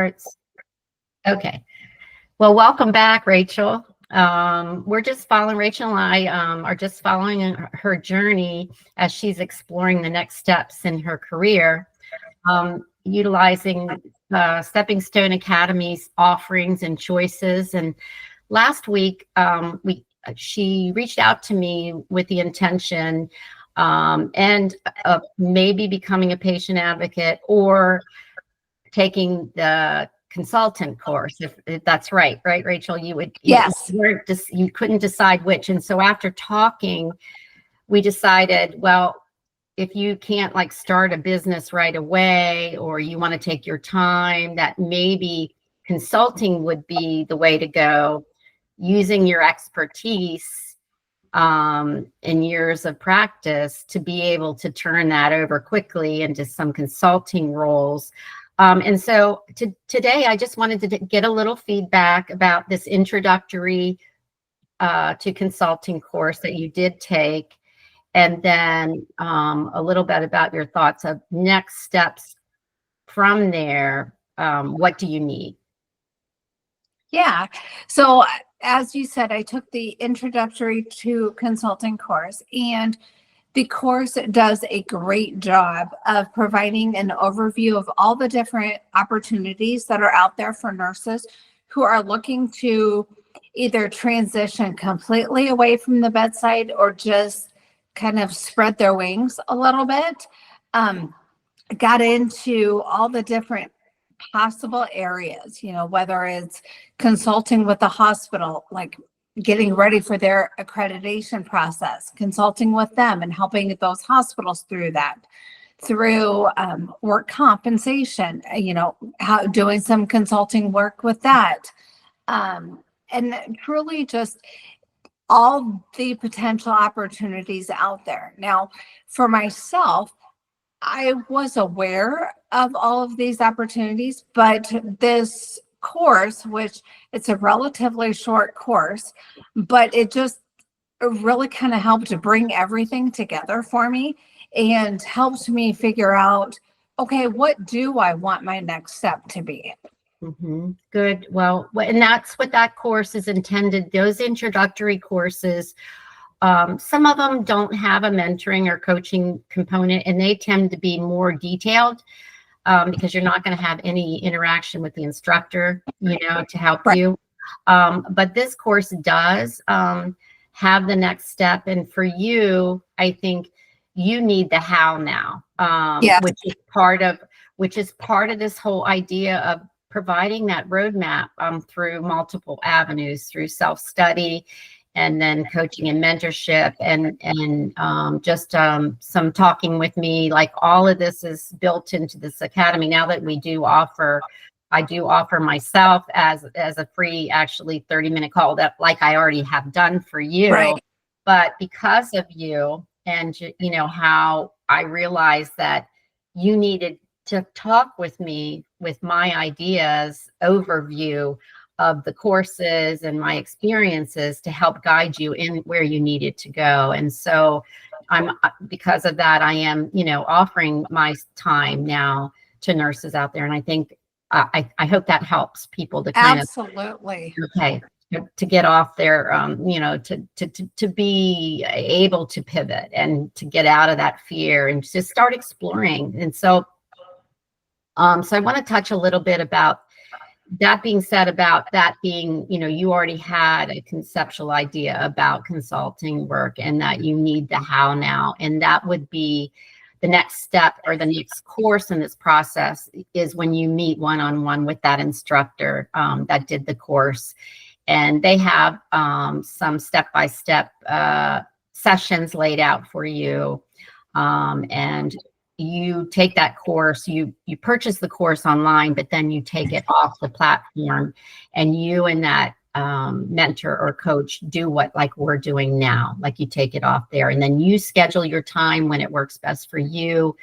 starts. Okay. Well, welcome back, Rachel. We're just following, Rachel and I are just following her journey as she's exploring the next steps in her career, utilizing Stepping Stone Academy's offerings and choices. And last week, she reached out to me with the intention and maybe becoming a patient advocate or taking the consultant course, if that's right, Rachel? Yes. You couldn't decide which. And so after talking, we decided, well, if you can't like start a business right away, or you want to take your time, that maybe consulting would be the way to go, using your expertise and years of practice to be able to turn that over quickly into some consulting roles. And so today, I just wanted to get a little feedback about this introductory to consulting course that you did take, and then a little bit about your thoughts of next steps from there. What do you need? Yeah. So as you said, I took the introductory to consulting course, and the course does a great job of providing an overview of all the different opportunities that are out there for nurses who are looking to either transition completely away from the bedside or just kind of spread their wings a little bit. Got into all the different possible areas, whether it's consulting with the hospital, like getting ready for their accreditation process, consulting with them and helping those hospitals through that, through work compensation, how doing some consulting work with that. And truly just all the potential opportunities out there. Now, for myself, I was aware of all of these opportunities, but this course, which it's a relatively short course, but it just really kind of helped to bring everything together for me and helped me figure out, okay, what do I want my next step to be? Mm-hmm. Good. Well, and that's what that course is intended. Those introductory courses, some of them don't have a mentoring or coaching component, and they tend to be more detailed because you're not going to have any interaction with the instructor, to help you. But this course does have the next step. And for you, I think you need the how now, which is part of this whole idea of providing that roadmap through multiple avenues, through self-study, and then coaching and mentorship, and just some talking with me. Like all of this is built into this academy. Now that I do offer myself as a free, actually 30-minute call that like I already have done for you. Right. But because of you and how I realized that you needed to talk with me with my ideas, overview of the courses and my experiences to help guide you in where you needed to go. And so because of that, I am, offering my time now to nurses out there. And I think, I hope that helps people to kind Absolutely. to get off their, to be able to pivot and to get out of that fear and just start exploring. And so I want to touch a little bit about that being said, about that being, you already had a conceptual idea about consulting work and that you need the how now. And that would be the next step, or the next course in this process is when you meet one-on-one with that instructor that did the course. And they have some step-by-step sessions laid out for you. And you take that course, you purchase the course online, but then you take it off the platform, and you and that mentor or coach do what like we're doing now. Like you take it off there, and then you schedule your time when it works best for you.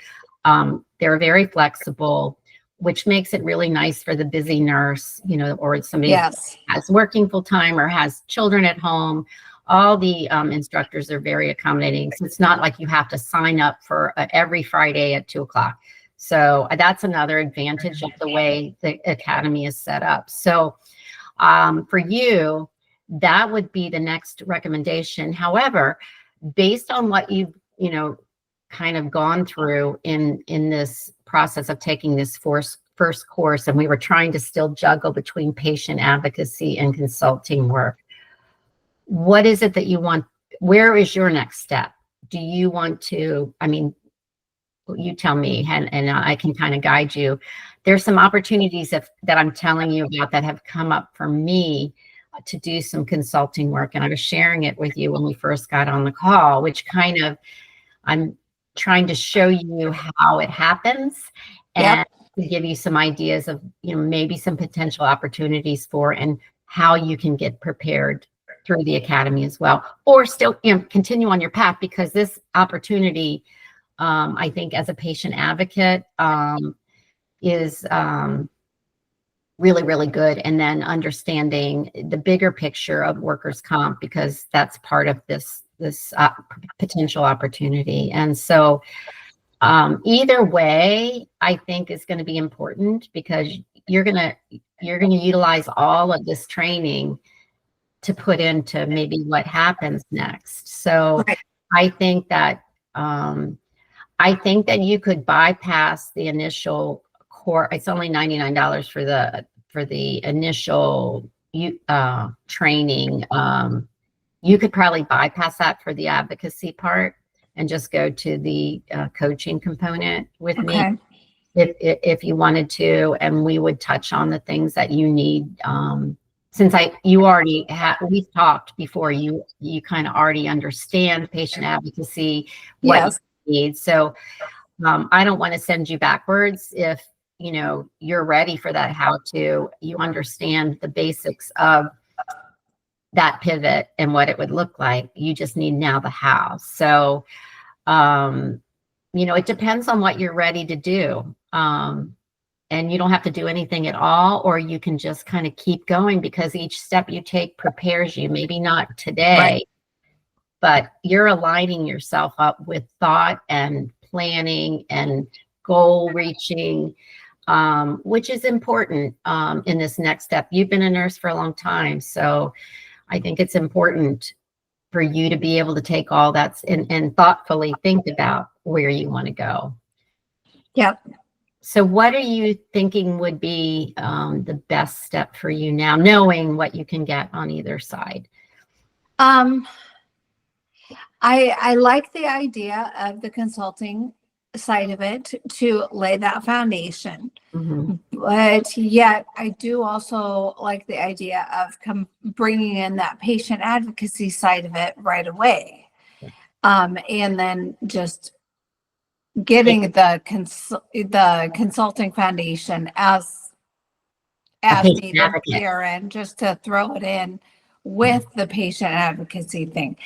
They're very flexible, which makes it really nice for the busy nurse, or somebody Yes. has working full time or has children at home. All the instructors are very accommodating. So it's not like you have to sign up for every Friday at 2:00. So that's another advantage of the way the academy is set up. So for you, that would be the next recommendation. However, based on what you've, kind of gone through in this process of taking this first course, and we were trying to still juggle between patient advocacy and consulting work, what is it that you want? Where is your next step? Do you want to, you tell me, and I can kind of guide you. There's some opportunities that I'm telling you about that have come up for me to do some consulting work. And I was sharing it with you when we first got on the call, which kind of, I'm trying to show you how it happens and to give you some ideas of, maybe some potential opportunities for, and how you can get prepared through the academy as well, or still, continue on your path, because this opportunity, I think as a patient advocate, is really, really good. And then understanding the bigger picture of workers' comp, because that's part of this potential opportunity. And so either way, I think is going to be important, because you're going to utilize all of this training to put into maybe what happens next. So Right. I think that you could bypass the initial core. It's only $99 for the initial training. You could probably bypass that for the advocacy part and just go to the coaching component with me if you wanted to, and we would touch on the things that you need. Since we've talked before, you kind of already understand patient advocacy, what you need. So I don't want to send you backwards. If you're ready for that how-to, you understand the basics of that pivot and what it would look like. You just need now the how. So it depends on what you're ready to do. And you don't have to do anything at all, or you can just kind of keep going, because each step you take prepares you. Maybe not today, but you're aligning yourself up with thought and planning and goal reaching, which is important in this next step. You've been a nurse for a long time, so I think it's important for you to be able to take all that and thoughtfully think about where you want to go. Yep. So what are you thinking would be the best step for you now, knowing what you can get on either side? I like the idea of the consulting side of it to lay that foundation. Mm-hmm. But yet I do also like the idea of bringing in that patient advocacy side of it right away. And then just getting the consulting foundation as needed here, and just to throw it in with the patient advocacy thing.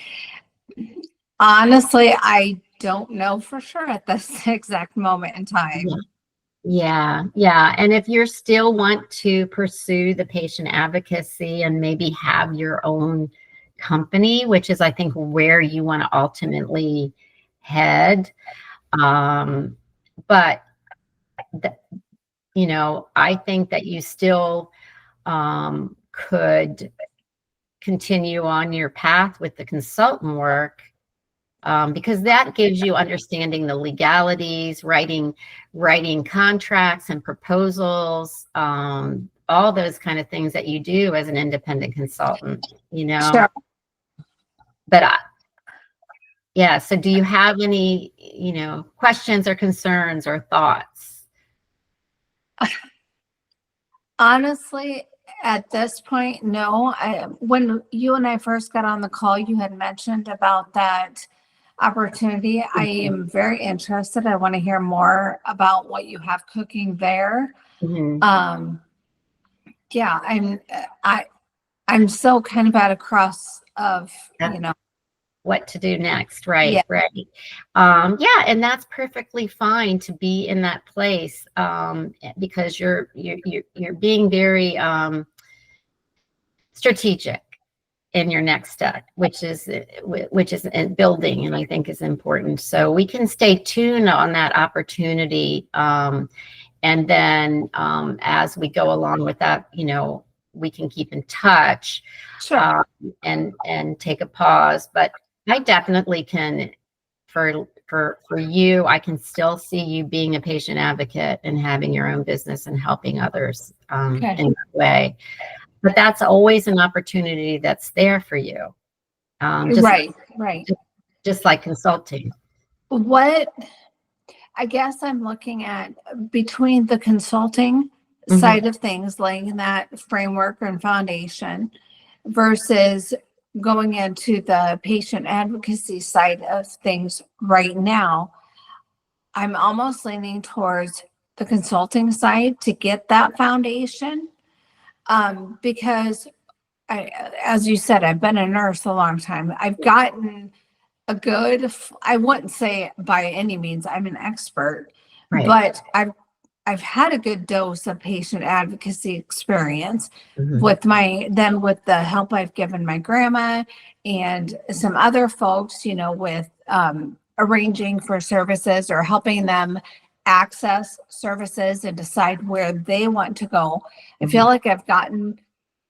Honestly, I don't know for sure at this exact moment in time. Yeah. And if you still want to pursue the patient advocacy and maybe have your own company, which is, I think, where you want to ultimately head. But I think that you still could continue on your path with the consultant work, because that gives you understanding the legalities, writing contracts and proposals, all those kind of things that you do as an independent consultant, Sure. But so do you have any, questions or concerns or thoughts? Honestly, at this point, no. When you and I first got on the call, you had mentioned about that opportunity. I am very interested. I want to hear more about what you have cooking there. Mm-hmm. I'm so kind of at a cross of, what to do next. Right. And that's perfectly fine to be in that place, because you're being very strategic, in your next step, which is in building, and I think is important. So we can stay tuned on that opportunity. And then as we go along with that, we can keep in touch. Sure. And take a pause. But I definitely can, for you, I can still see you being a patient advocate and having your own business and helping others Okay. in that way. But that's always an opportunity that's there for you. Right. Just like consulting. What I guess I'm looking at between the consulting Mhm. side of things, laying that framework and foundation versus going into the patient advocacy side of things right now. I'm almost leaning towards the consulting side to get that foundation. Because as you said, I've been a nurse a long time. I've gotten I wouldn't say by any means I'm an expert, Right. but I've had a good dose of patient advocacy experience Mhm. with the help I've given my grandma and some other folks, with arranging for services or helping them access services and decide where they want to go. I feel like I've gotten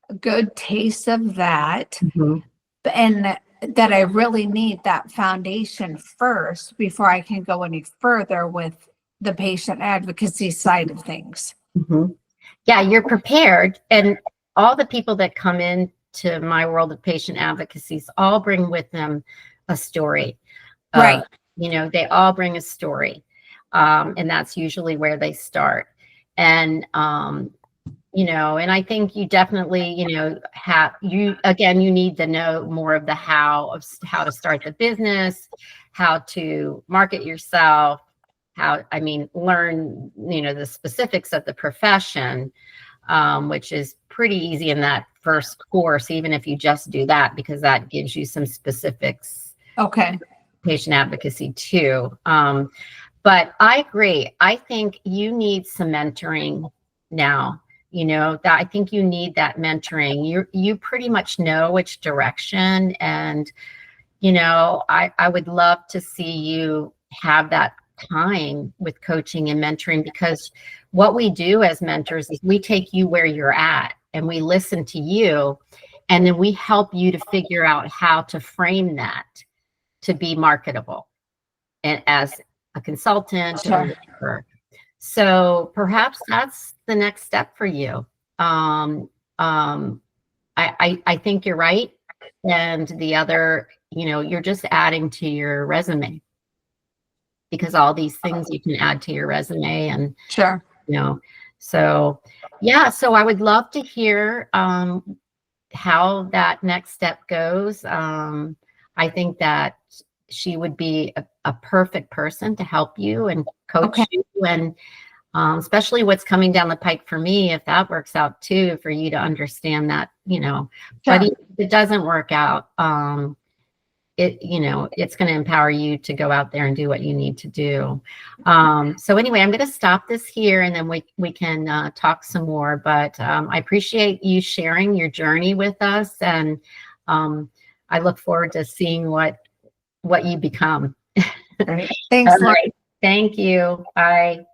a good taste of that, Mhm. and that I really need that foundation first before I can go any further with the patient advocacy side of things. Mhm. Yeah, you're prepared. And all the people that come into my world of patient advocacies all bring with them a story. Right. They all bring a story. And that's usually where they start. And, and I think you definitely, you need to know more of the how to start the business, how to market yourself, learn, the specifics of the profession, which is pretty easy in that first course, even if you just do that, because that gives you some specifics. Okay. Patient advocacy too. But I agree. I think you need some mentoring now. That I think you need that mentoring. You pretty much know which direction, and I would love to see you have that time with coaching and mentoring, because what we do as mentors is we take you where you're at and we listen to you, and then we help you to figure out how to frame that to be marketable and as a consultant. Sure. Or whatever. So perhaps that's the next step for you. I think you're right. And the other, you're just adding to your resume, because all these things you can add to your resume. And, Sure. So yeah, so I would love to hear how that next step goes. I think that she would be a perfect person to help you and coach you, and especially what's coming down the pike for me, if that works out too, for you to understand that, but if it doesn't work out, it's going to empower you to go out there and do what you need to do. So anyway, I'm going to stop this here, and then we can talk some more, but I appreciate you sharing your journey with us, and I look forward to seeing what you become. Great. Thanks, All Lauren. right. Thank you. Bye.